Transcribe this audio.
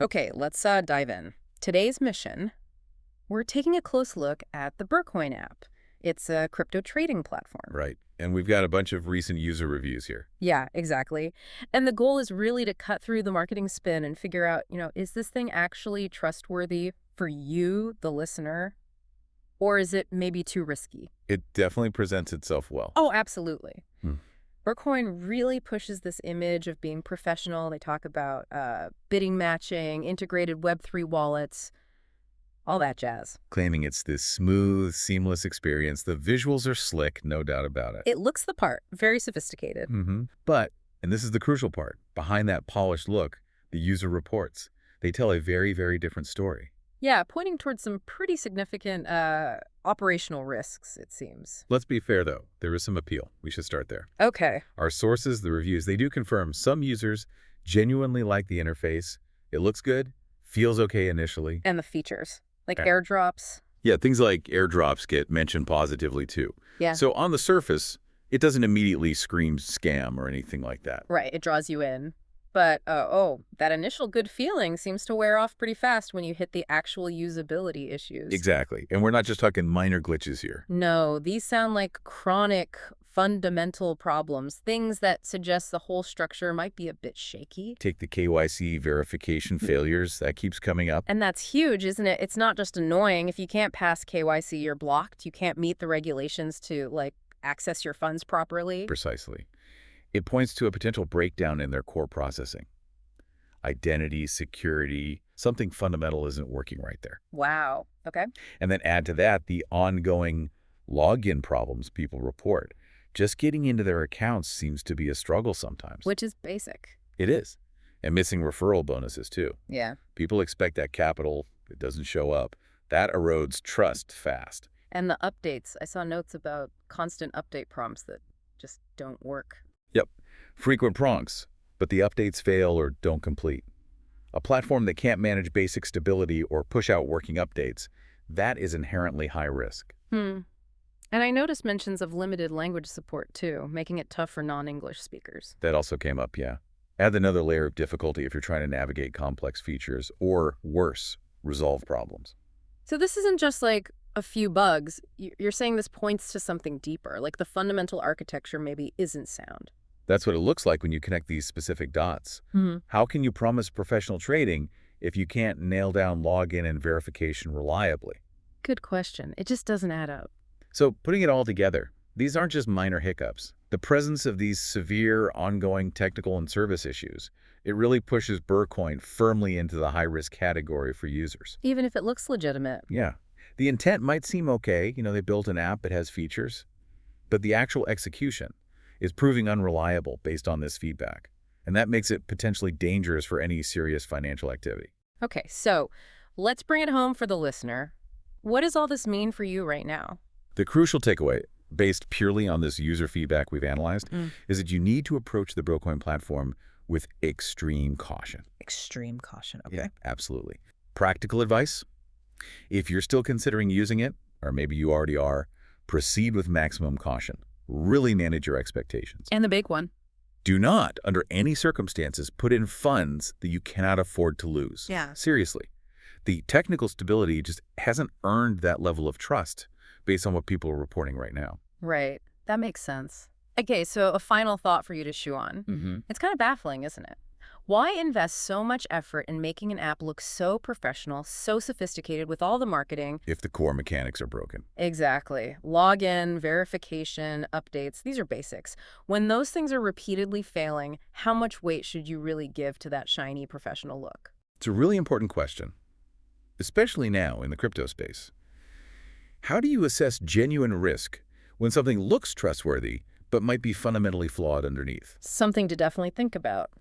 Okay, let's dive in. Today's mission, we're taking a close look at the Bidacoin app. It's a crypto trading platform. Right. And we've got a bunch of recent user reviews here. Yeah, exactly. And the goal is really to cut through the marketing spin and figure out, is this thing actually trustworthy for you, the listener, or is it maybe too risky? It definitely presents itself well. Oh, absolutely. Hmm. Bidacoin really pushes this image of being professional. They talk about bidding matching, integrated Web3 wallets, all that jazz. Claiming it's this smooth, seamless experience. The visuals are slick, no doubt about it. It looks the part, very sophisticated. But, and this is the crucial part, behind that polished look, the user reports, they tell a very, very different story. Yeah, pointing towards some pretty significant operational risks, it seems. Let's be fair, though. There is some appeal. We should start there. Okay. Our sources, the reviews, they do confirm some users genuinely like the interface. It looks good, feels okay initially. And the features, like Okay. airdrops. Yeah, things like airdrops get mentioned positively, too. Yeah. So on the surface, it doesn't immediately scream scam or anything like that. Right, it draws you in. But, that initial good feeling seems to wear off pretty fast when you hit the actual usability issues. Exactly. And we're not just talking minor glitches here. No, these sound like chronic, fundamental problems, things that suggest the whole structure might be a bit shaky. Take the KYC verification failures. That keeps coming up. And that's huge, isn't it? It's not just annoying. If you can't pass KYC, you're blocked. You can't meet the regulations to, access your funds properly. Precisely. It points to a potential breakdown in their core processing. Identity, security, something fundamental isn't working right there. Wow. Okay. And then add to that the ongoing login problems people report. Just getting into their accounts seems to be a struggle sometimes. Which is basic. It is. And missing referral bonuses, too. Yeah. People expect that capital. It doesn't show up. That erodes trust fast. And the updates. I saw notes about constant update prompts that just don't work. Yep, frequent prompts, but the updates fail or don't complete. A platform that can't manage basic stability or push out working updates, that is inherently high risk. And I noticed mentions of limited language support, too, making it tough for non-English speakers. That also came up, yeah. Add another layer of difficulty if you're trying to navigate complex features or, worse, resolve problems. So this isn't just like a few bugs. You're saying this points to something deeper, like the fundamental architecture maybe isn't sound. That's what it looks like when you connect these specific dots. How can you promise professional trading if you can't nail down login and verification reliably? Good question. It just doesn't add up. So putting it all together, these aren't just minor hiccups. The presence of these severe, ongoing technical and service issues, it really pushes Bidacoin firmly into the high-risk category for users. Even if it looks legitimate. Yeah. The intent might seem okay. They built an app, it has features. But the actual execution is proving unreliable based on this feedback. And that makes it potentially dangerous for any serious financial activity. Okay, so let's bring it home for the listener. What does all this mean for you right now? The crucial takeaway, based purely on this user feedback we've analyzed, is that you need to approach the Bidacoin platform with extreme caution. Extreme caution, okay. Yeah, absolutely. Practical advice? If you're still considering using it, or maybe you already are, proceed with maximum caution. Really manage your expectations. And the big one. Do not, under any circumstances, put in funds that you cannot afford to lose. Yeah. Seriously. The technical stability just hasn't earned that level of trust based on what people are reporting right now. Right. That makes sense. Okay, so a final thought for you to chew on. It's kind of baffling, isn't it? Why invest so much effort in making an app look so professional, so sophisticated with all the marketing? If the core mechanics are broken. Exactly. Login, verification, updates, these are basics. When those things are repeatedly failing, how much weight should you really give to that shiny professional look? It's a really important question, especially now in the crypto space. How do you assess genuine risk when something looks trustworthy but might be fundamentally flawed underneath? Something to definitely think about.